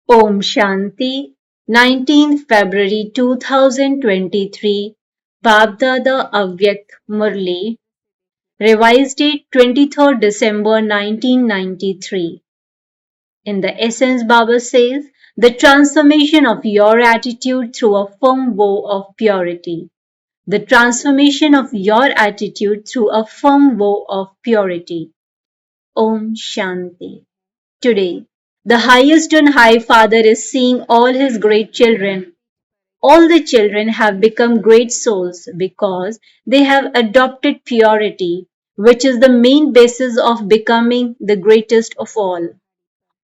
Om Shanti, 19th February 2023, Baapdada Avyakt Murli, revised date 23rd December 1993. In the essence, Baba says, the transformation of your attitude through a firm vow of purity. The transformation of your attitude through a firm vow of purity. Om Shanti. Today, the highest on high Father is seeing all his great children. All the children have become great souls because they have adopted purity, which is the main basis of becoming the greatest of all.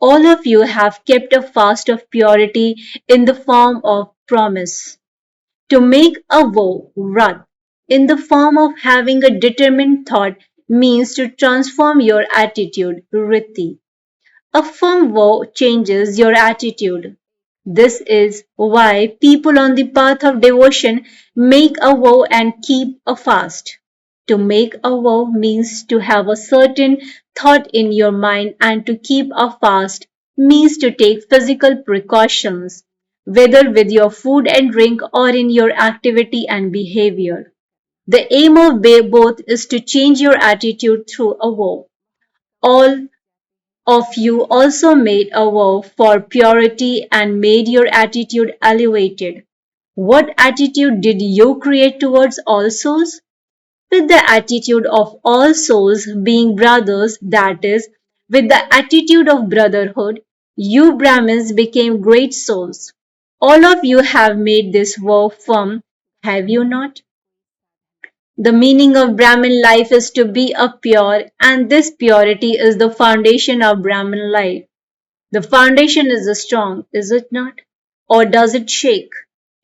All of you have kept a fast of purity in the form of promise. To make a vow, vrat, in the form of having a determined thought means to transform your attitude, riti. A firm vow changes your attitude. This is why people on the path of devotion make a vow and keep a fast. To make a vow means to have a certain thought in your mind, and to keep a fast means to take physical precautions, whether with your food and drink or in your activity and behavior. The aim of both is to change your attitude through a vow. All of you also made a vow for purity and made your attitude elevated. What attitude did you create towards all souls? With the attitude of all souls being brothers, that is, with the attitude of brotherhood, you Brahmins became great souls. All of you have made this vow firm, have you not? The meaning of Brahmin life is to be a pure, and this purity is the foundation of Brahmin life. The foundation is strong, is it not? Or does it shake?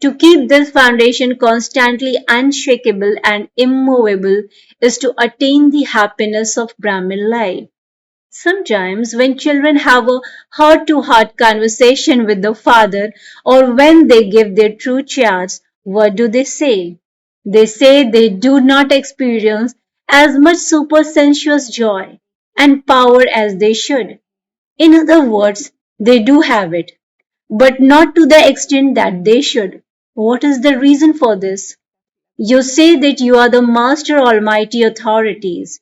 To keep this foundation constantly unshakable and immovable is to attain the happiness of Brahmin life. Sometimes, when children have a heart to heart conversation with the father, or when they give their true chants, what do they say? They say they do not experience as much supersensuous joy and power as they should. In other words, they do have it, but not to the extent that they should. What is the reason for this? You say that you are the master almighty authorities,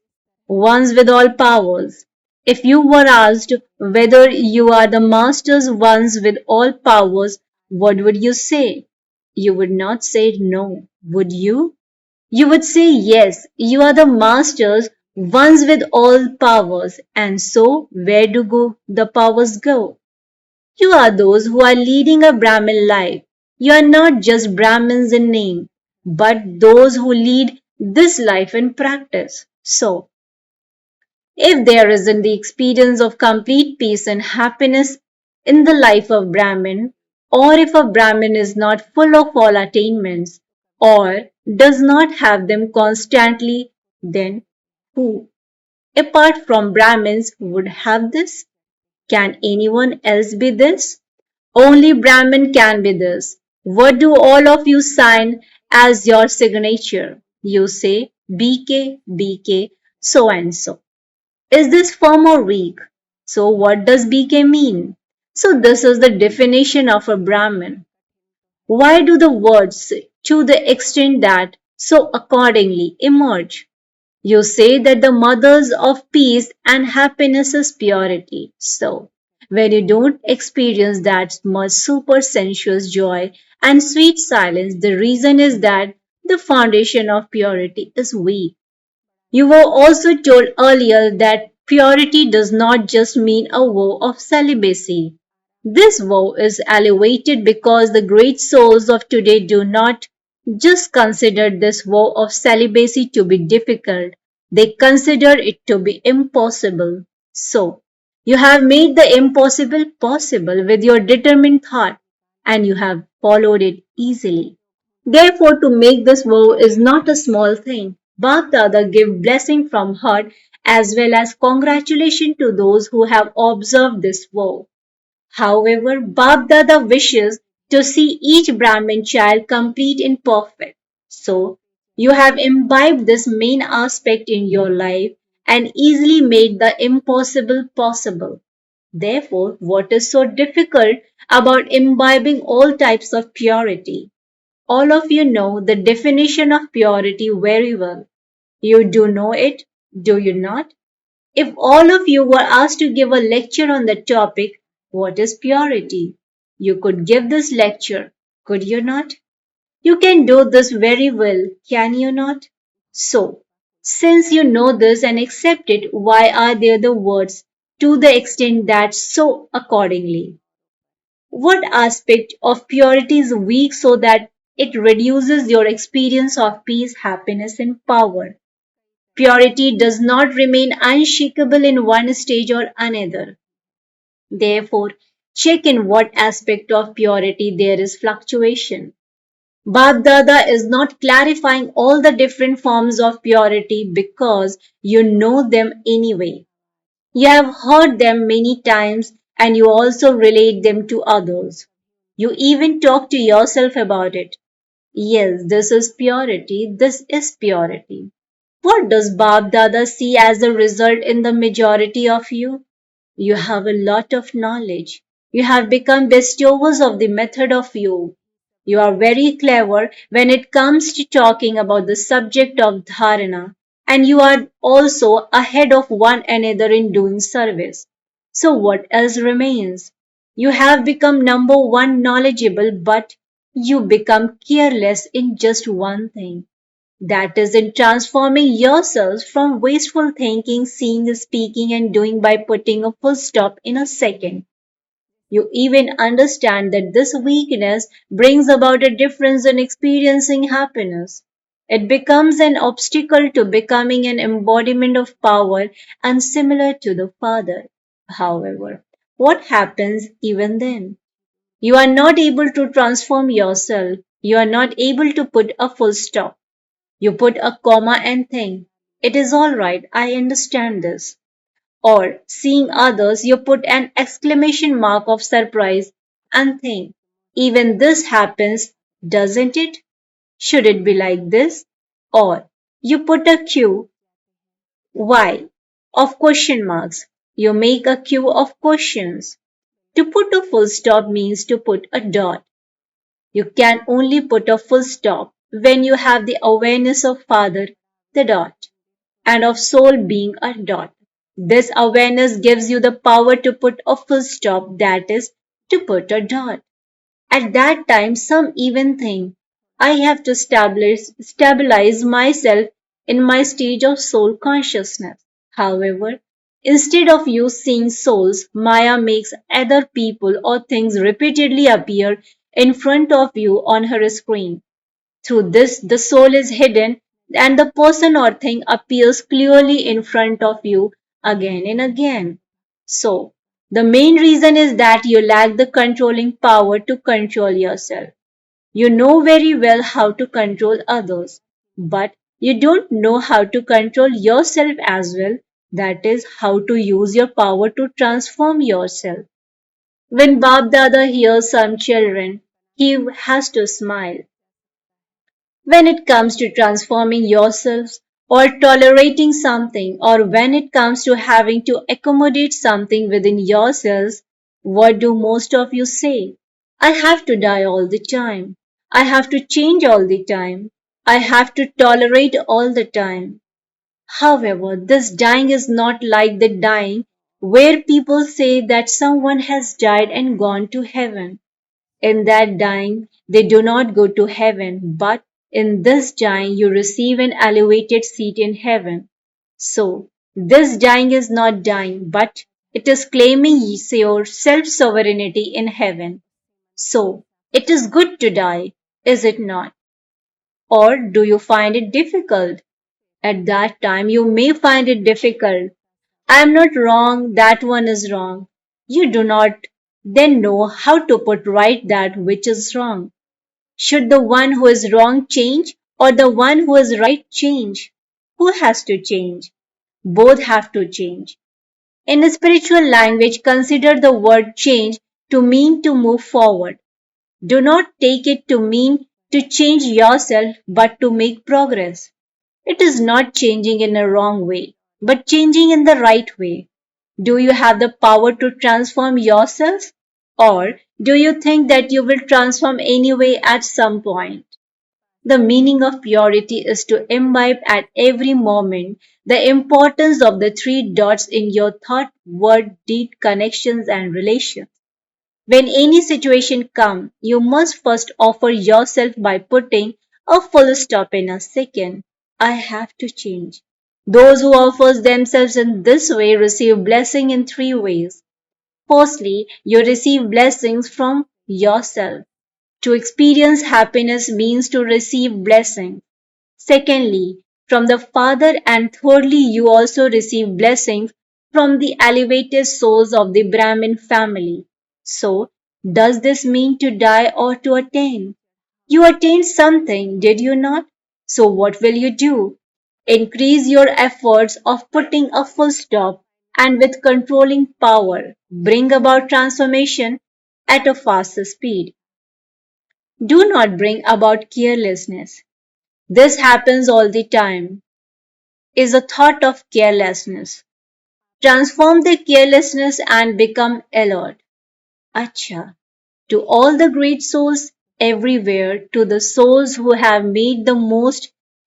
ones with all powers. If you were asked whether you are the masters ones with all powers, what would you say? You would not say no, would you? You would say yes, you are the masters, ones with all powers, and so where do go the powers go? You are those who are leading a Brahmin life. You are not just Brahmins in name, but those who lead this life in practice. So, if there isn't the experience of complete peace and happiness in the life of Brahmin, or if a Brahmin is not full of all attainments, or does not have them constantly, then who, apart from Brahmins, would have this? Can anyone else be this? Only Brahmin can be this. What do all of you sign as your signature? You say BK, BK, so and so. Is this firm or weak? So what does BK mean? So this is the definition of a Brahmin. Why do the words to the extent that so accordingly emerge? You say that the mothers of peace and happiness is purity. So, when you don't experience that much super sensuous joy and sweet silence, the reason is that the foundation of purity is weak. You were also told earlier that purity does not just mean a vow of celibacy. This vow is elevated because the great souls of today do not just consider this vow of celibacy to be difficult, they consider it to be impossible. So, you have made the impossible possible with your determined thought, and you have followed it easily. Therefore, to make this vow is not a small thing. Baapdada give blessing from heart as well as congratulation to those who have observed this vow. However, Baapdada wishes to see each Brahmin child complete and perfect. So, you have imbibed this main aspect in your life and easily made the impossible possible. Therefore, what is so difficult about imbibing all types of purity? All of you know the definition of purity very well. You do know it, do you not? If all of you were asked to give a lecture on the topic, what is purity? You could give this lecture, could you not? You can do this very well, can you not? So, since you know this and accept it, why are there the words to the extent that so accordingly? What aspect of purity is weak so that it reduces your experience of peace, happiness, and power? Purity does not remain unshakable in one stage or another. Therefore, check in what aspect of purity there is fluctuation. Baapdada is not clarifying all the different forms of purity because you know them anyway. You have heard them many times and you also relate them to others. You even talk to yourself about it. Yes, this is purity, this is purity. What does Baapdada see as a result in the majority of you? You have a lot of knowledge. You have become bestowers of the method of yoga. You are very clever when it comes to talking about the subject of dharana, and you are also ahead of one another in doing service. So what else remains? You have become number one knowledgeable, but you become careless in just one thing. That is in transforming yourselves from wasteful thinking, seeing, speaking, and doing by putting a full stop in a second. You even understand that this weakness brings about a difference in experiencing happiness. It becomes an obstacle to becoming an embodiment of power and similar to the Father. However, what happens even then? You are not able to transform yourself. You are not able to put a full stop. You put a comma and think, it is all right, I understand this. Or seeing others, you put an exclamation mark of surprise and think, even this happens, doesn't it? Should it be like this? Or you put a Q, Y of question marks. You make a queue of questions. To put a full stop means to put a dot. You can only put a full stop when you have the awareness of Father, the dot, and of soul being a dot. This awareness gives you the power to put a full stop, that is, to put a dot. At that time, some even think, I have to stabilize myself in my stage of soul consciousness. However, instead of you seeing souls, Maya makes other people or things repeatedly appear in front of you on her screen. Through this, the soul is hidden and the person or thing appears clearly in front of you again and again. So, the main reason is that you lack the controlling power to control yourself. You know very well how to control others, but you don't know how to control yourself as well. That is, how to use your power to transform yourself. When Bab Dada hears some children, he has to smile. When it comes to transforming yourselves or tolerating something, or when it comes to having to accommodate something within yourselves, what do most of you say? I have to die all the time. I have to change all the time. I have to tolerate all the time. However, this dying is not like the dying where people say that someone has died and gone to heaven. In that dying, they do not go to heaven, but in this dying, you receive an elevated seat in heaven. So, this dying is not dying, but it is claiming your self sovereignty in heaven. So, it is good to die, is it not? Or do you find it difficult? At that time, you may find it difficult. I am not wrong, that one is wrong. You do not then know how to put right that which is wrong. Should the one who is wrong change or the one who is right change? Who has to change? Both have to change. In spiritual language, consider the word change to mean to move forward. Do not take it to mean to change yourself but to make progress. It is not changing in a wrong way, but changing in the right way. Do you have the power to transform yourself? Or do you think that you will transform anyway at some point? The meaning of purity is to imbibe at every moment the importance of the three dots in your thought, word, deed, connections, and relations. When any situation comes, you must first offer yourself by putting a full stop in a second. I have to change. Those who offer themselves in this way receive blessing in three ways. Firstly, you receive blessings from yourself. To experience happiness means to receive blessing. Secondly, from the Father, and thirdly, you also receive blessings from the elevated souls of the Brahmin family. So, does this mean to die or to attain? You attained something, did you not? So, what will you do? Increase your efforts of putting a full stop and with controlling power, bring about transformation at a faster speed. Do not bring about carelessness. This happens all the time, is a thought of carelessness. Transform the carelessness and become alert. Acha. To all the great souls everywhere, to the souls who have made the most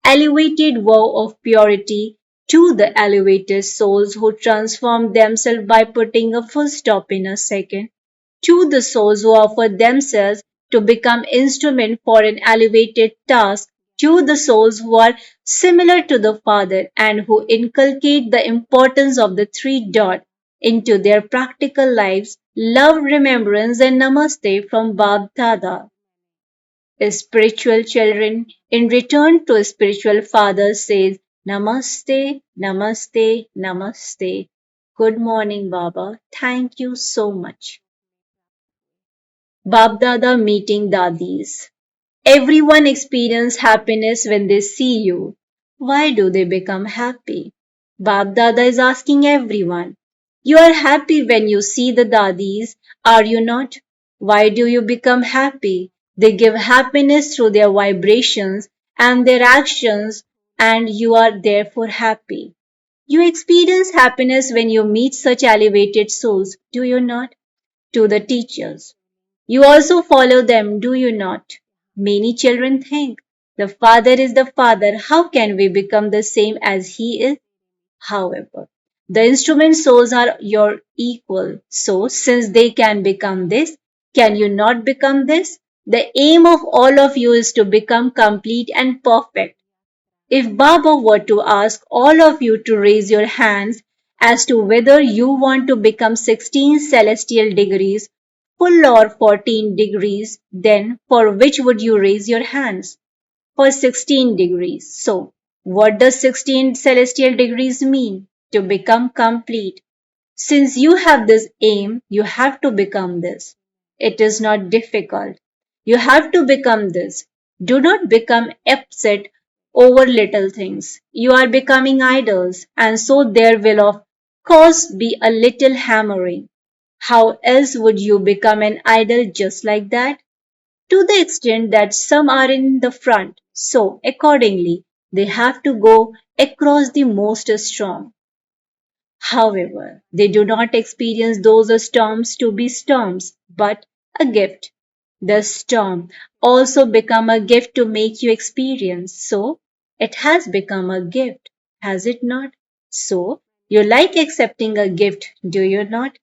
elevated vow of purity, to the elevated souls who transform themselves by putting a full stop in a second, to the souls who offer themselves to become instrument for an elevated task, to the souls who are similar to the Father and who inculcate the importance of the three dots into their practical lives, love, remembrance, and namaste from Baapdada. Spiritual children, in return to spiritual fathers, says namaste, namaste, namaste. Good morning, Baba. Thank you so much. Baapdada meeting dadis. Everyone experiences happiness when they see you. Why do they become happy? Baapdada is asking everyone. You are happy when you see the dadis, are you not? Why do you become happy? They give happiness through their vibrations and their actions, and you are therefore happy. You experience happiness when you meet such elevated souls, do you not? To the teachers. You also follow them, do you not? Many children think, the Father is the Father, how can we become the same as He is? However, the instrument souls are your equal, so since they can become this, can you not become this? The aim of all of you is to become complete and perfect. If Baba were to ask all of you to raise your hands as to whether you want to become 16 celestial degrees, full or 14 degrees, then for which would you raise your hands? For 16 degrees. So, what does 16 celestial degrees mean? To become complete. Since you have this aim, you have to become this. It is not difficult. You have to become this. Do not become upset over little things. You are becoming idols, and so there will of course be a little hammering. How else would you become an idol just like that? To the extent that some are in the front, so accordingly they have to go across the most storm. However, they do not experience those storms to be storms, but a gift. The storm also become a gift to make you experience. So, it has become a gift, has it not? So, you like accepting a gift, do you not?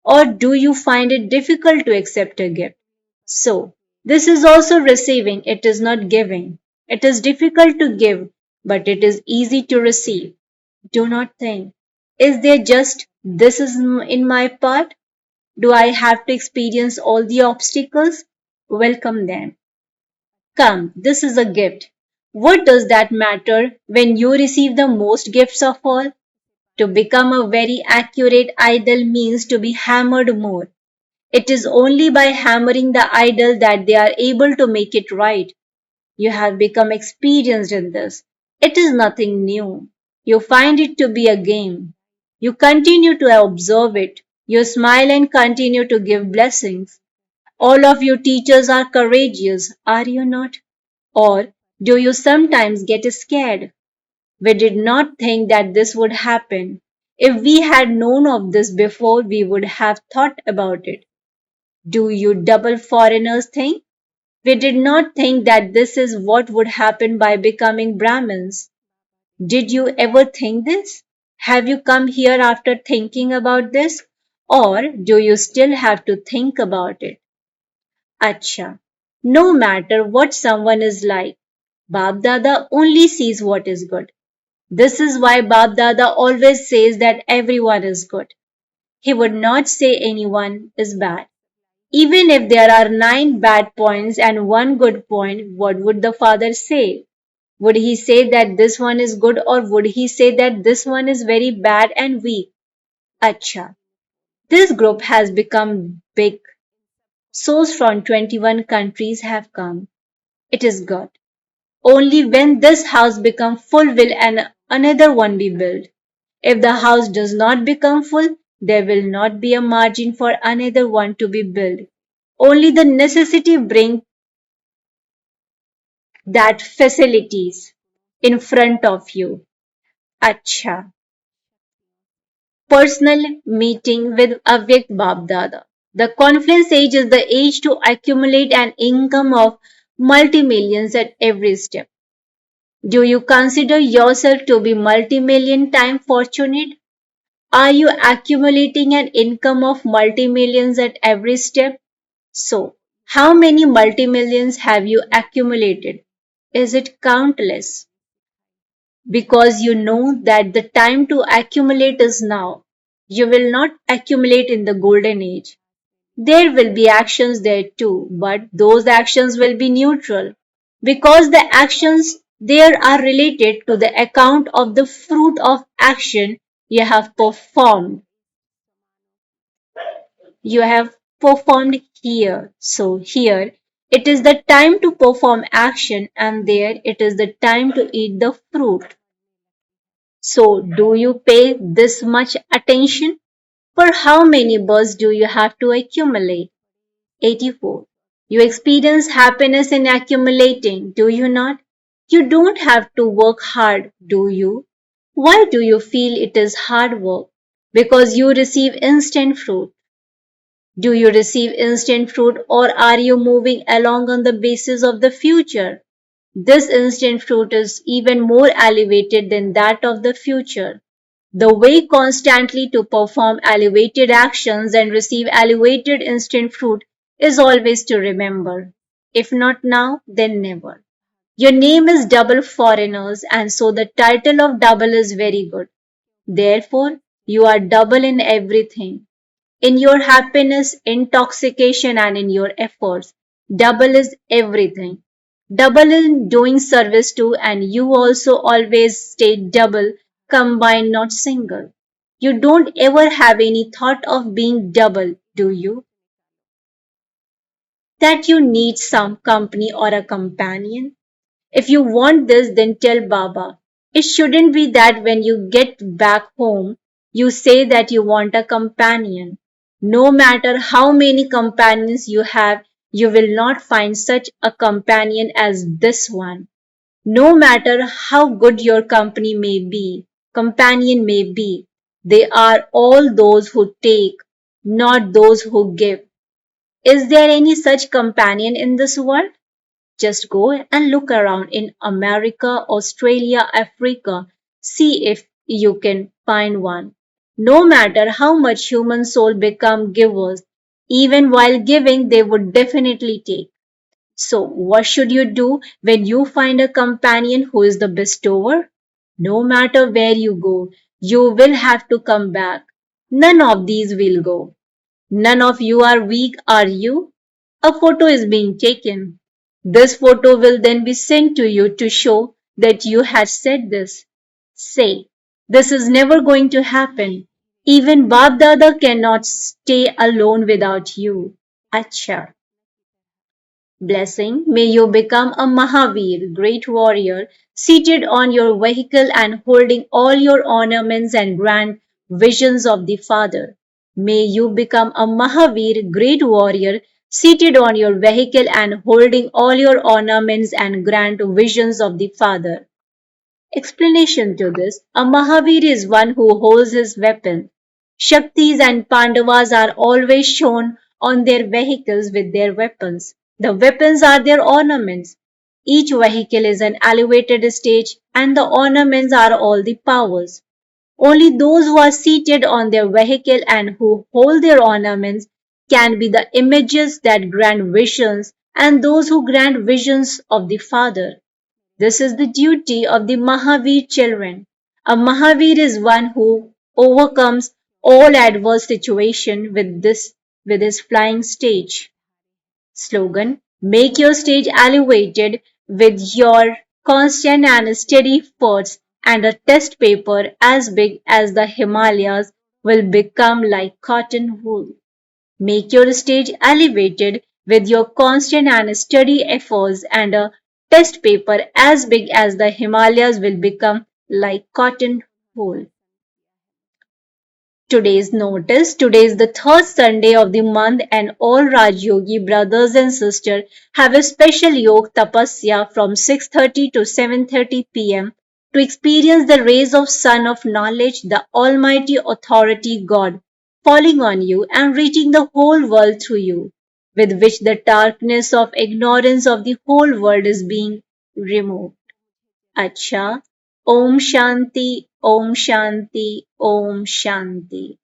Or do you find it difficult to accept a gift? So, this is also receiving, it is not giving. It is difficult to give, but it is easy to receive. Do not think, is there just this is in my part? Do I have to experience all the obstacles? Welcome them. Come, this is a gift. What does that matter when you receive the most gifts of all? To become a very accurate idol means to be hammered more. It is only by hammering the idol that they are able to make it right. You have become experienced in this. It is nothing new. You find it to be a game. You continue to observe it. You smile and continue to give blessings. All of you teachers are courageous, are you not? Or do you sometimes get scared? We did not think that this would happen. If we had known of this before, we would have thought about it. Do you double foreigners think? We did not think that this is what would happen by becoming Brahmins. Did you ever think this? Have you come here after thinking about this? Or do you still have to think about it? Acha. No matter what someone is like, Baapdada only sees what is good. This is why Baapdada always says that everyone is good. He would not say anyone is bad. Even if there are 9 bad points and 1 good point, what would the father say? Would he say that this one is good, or would he say that this one is very bad and weak? Acha. This group has become big. Souls from 21 countries have come. It is good. Only when this house becomes full will another one be built. If the house does not become full, there will not be a margin for another one to be built. Only the necessity bring that facilities in front of you. Acha. Personal meeting with Avyakt Baapdada. The confluence age is the age to accumulate an income of multi-millions at every step. Do you consider yourself to be multi-million time fortunate? Are you accumulating an income of multi-millions at every step? So, how many multi-millions have you accumulated? Is it countless? Because you know that the time to accumulate is now. You will not accumulate in the golden age. There will be actions there too, but those actions will be neutral because the actions there are related to the account of the fruit of action you have performed. You have performed here. So here it is the time to perform action and there it is the time to eat the fruit. So, do you pay this much attention? For how many births do you have to accumulate? 84. You experience happiness in accumulating, do you not? You don't have to work hard, do you? Why do you feel it is hard work? Because you receive instant fruit. Do you receive instant fruit or are you moving along on the basis of the future? This instant fruit is even more elevated than that of the future. The way constantly to perform elevated actions and receive elevated instant fruit is always to remember. If not now, then never. Your name is double foreigners and so the title of double is very good. Therefore, you are double in everything. In your happiness, intoxication and in your efforts. Double is everything. Double in doing service too and you also always stay double, combined not single. You don't ever have any thought of being double, do you? That you need some company or a companion? If you want this, then tell Baba. It shouldn't be that when you get back home, you say that you want a companion. No matter how many companions you have, you will not find such a companion as this one. No matter how good your companion may be, they are all those who take, not those who give. Is there any such companion in this world? Just go and look around in America, Australia, Africa. See if you can find one. No matter how much human soul become givers, even while giving, they would definitely take. So, what should you do when you find a companion who is the bestower? No matter where you go, you will have to come back. None of these will go. None of you are weak, are you? A photo is being taken. This photo will then be sent to you to show that you had said this. Say, this is never going to happen. Even Baap Dada cannot stay alone without you. Acha. Blessing, may you become a Mahavir, great warrior, seated on your vehicle and holding all your ornaments and grand visions of the Father. May you become a Mahavir, great warrior, seated on your vehicle and holding all your ornaments and grand visions of the Father. Explanation to this: a Mahavir is one who holds his weapon. Shaktis and Pandavas are always shown on their vehicles with their weapons. The weapons are their ornaments. Each vehicle is an elevated stage, and the ornaments are all the powers. Only those who are seated on their vehicle and who hold their ornaments can be the images that grant visions, and those who grant visions of the Father. This is the duty of the Mahavir children. A Mahavir is one who overcomes all adverse situation with his flying stage. Slogan: make your stage elevated with your constant and steady efforts, and a test paper as big as the Himalayas will become like cotton wool. Make your stage elevated with your constant and steady efforts, and a test paper as big as the Himalayas will become like cotton wool. Today's notice: today is the third Sunday of the month, and all Rajyogi brothers and sisters have a special Yog Tapasya from 6:30 to 7:30 p.m. to experience the rays of Sun of Knowledge, the Almighty Authority God, falling on you and reaching the whole world through you, with which the darkness of ignorance of the whole world is being removed. Acha. Om Shanti, Om Shanti, Om Shanti.